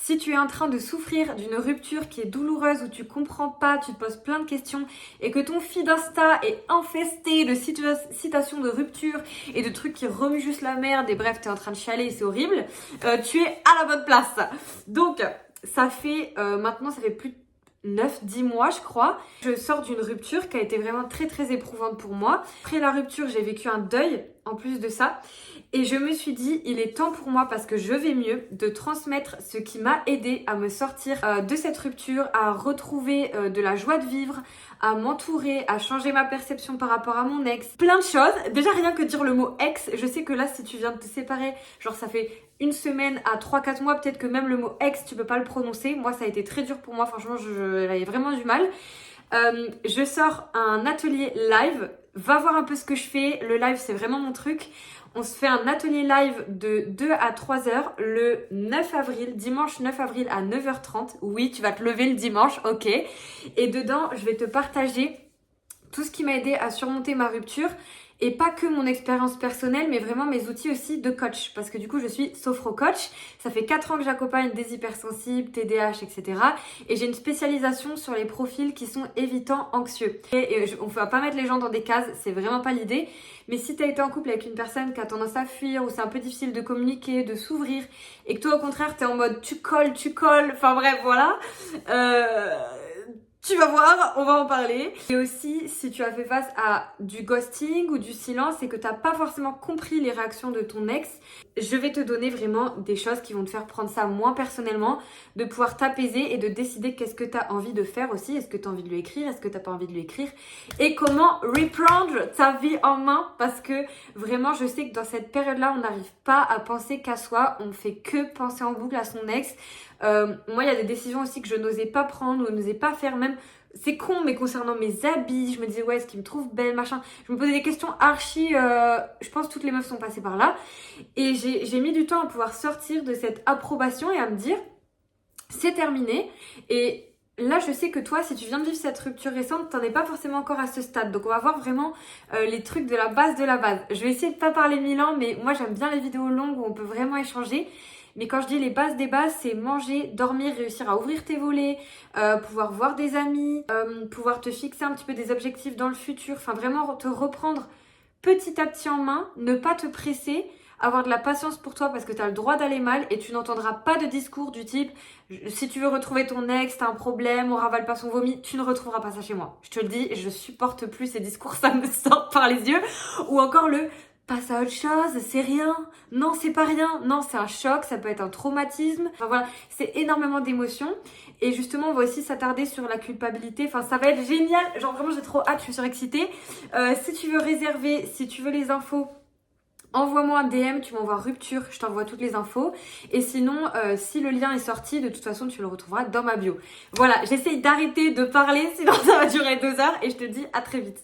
Si tu es en train de souffrir d'une rupture qui est douloureuse, où tu comprends pas, tu te poses plein de questions et que ton feed Insta est infesté de citations de rupture et de trucs qui remuent juste la merde et bref, t'es en train de chialer et c'est horrible, tu es à la bonne place. Donc, ça fait maintenant, ça fait plus de 9-10 mois je crois. Je sors d'une rupture qui a été vraiment très très éprouvante pour moi. Après la rupture, j'ai vécu un deuil en plus de ça. Et je me suis dit, il est temps pour moi, parce que je vais mieux, de transmettre ce qui m'a aidé à me sortir de cette rupture, à retrouver de la joie de vivre, à m'entourer, à changer ma perception par rapport à mon ex. Plein de choses. Déjà rien que dire le mot ex, je sais que là si tu viens de te séparer, genre ça fait une semaine à 3-4 mois, peut-être que même le mot ex tu peux pas le prononcer. Moi ça a été très dur pour moi, franchement j'avais vraiment du mal. Je sors un atelier live, va voir un peu ce que je fais, le live c'est vraiment mon truc. On se fait un atelier live de 2 à 3 heures le 9 avril, dimanche 9 avril à 9h30. Oui, tu vas te lever le dimanche, ok. Et dedans, je vais te partager tout ce qui m'a aidé à surmonter ma rupture. Et pas que mon expérience personnelle, mais vraiment mes outils aussi de coach. Parce que du coup, je suis sophro-coach. Ça fait 4 ans que j'accompagne des hypersensibles, TDAH, etc. Et j'ai une spécialisation sur les profils qui sont évitants anxieux. On ne va pas mettre les gens dans des cases, c'est vraiment pas l'idée. Mais si tu as été en couple avec une personne qui a tendance à fuir, ou c'est un peu difficile de communiquer, de s'ouvrir, et que toi au contraire, tu es en mode tu colles, enfin bref, voilà. Tu vas voir, on va en parler. Et aussi, si tu as fait face à du ghosting ou du silence et que tu n'as pas forcément compris les réactions de ton ex, je vais te donner vraiment des choses qui vont te faire prendre ça moins personnellement, de pouvoir t'apaiser et de décider qu'est-ce que tu as envie de faire aussi. Est-ce que tu as envie de lui écrire? Est-ce que tu n'as pas envie de lui écrire? Et comment reprendre ta vie en main, parce que vraiment, je sais que dans cette période-là, on n'arrive pas à penser qu'à soi. On fait que penser en boucle à son ex. Moi, il y a des décisions aussi que je n'osais pas prendre ou n'osais pas faire, même c'est con, mais concernant mes habits, je me disais ouais, est-ce qu'il me trouve belle, machin. Je me posais des questions archi, je pense que toutes les meufs sont passées par là. Et j'ai mis du temps à pouvoir sortir de cette approbation et à me dire c'est terminé. Et là, je sais que toi, si tu viens de vivre cette rupture récente, t'en es pas forcément encore à ce stade. Donc on va voir vraiment les trucs de la base de la base. Je vais essayer de pas parler 1000 ans, mais moi j'aime bien les vidéos longues où on peut vraiment échanger. Mais quand je dis les bases des bases, c'est manger, dormir, réussir à ouvrir tes volets, pouvoir voir des amis, pouvoir te fixer un petit peu des objectifs dans le futur. Enfin, vraiment te reprendre petit à petit en main, ne pas te presser, avoir de la patience pour toi parce que tu as le droit d'aller mal et tu n'entendras pas de discours du type si tu veux retrouver ton ex, t'as un problème, on ravale pas son vomi, tu ne retrouveras pas ça chez moi. Je te le dis, je supporte plus ces discours, ça me sort par les yeux. Ou encore le passe à autre chose, c'est rien. Non, c'est pas rien. Non, c'est un choc, ça peut être un traumatisme. Enfin voilà, c'est énormément d'émotions. Et justement, on va aussi s'attarder sur la culpabilité. Enfin, ça va être génial. Genre vraiment, j'ai trop hâte, je suis surexcitée. Si tu veux réserver, si tu veux les infos, envoie-moi un DM, tu m'envoies rupture, je t'envoie toutes les infos. Et sinon, si le lien est sorti, de toute façon, tu le retrouveras dans ma bio. Voilà, j'essaye d'arrêter de parler, sinon ça va durer 2 heures. Et je te dis à très vite.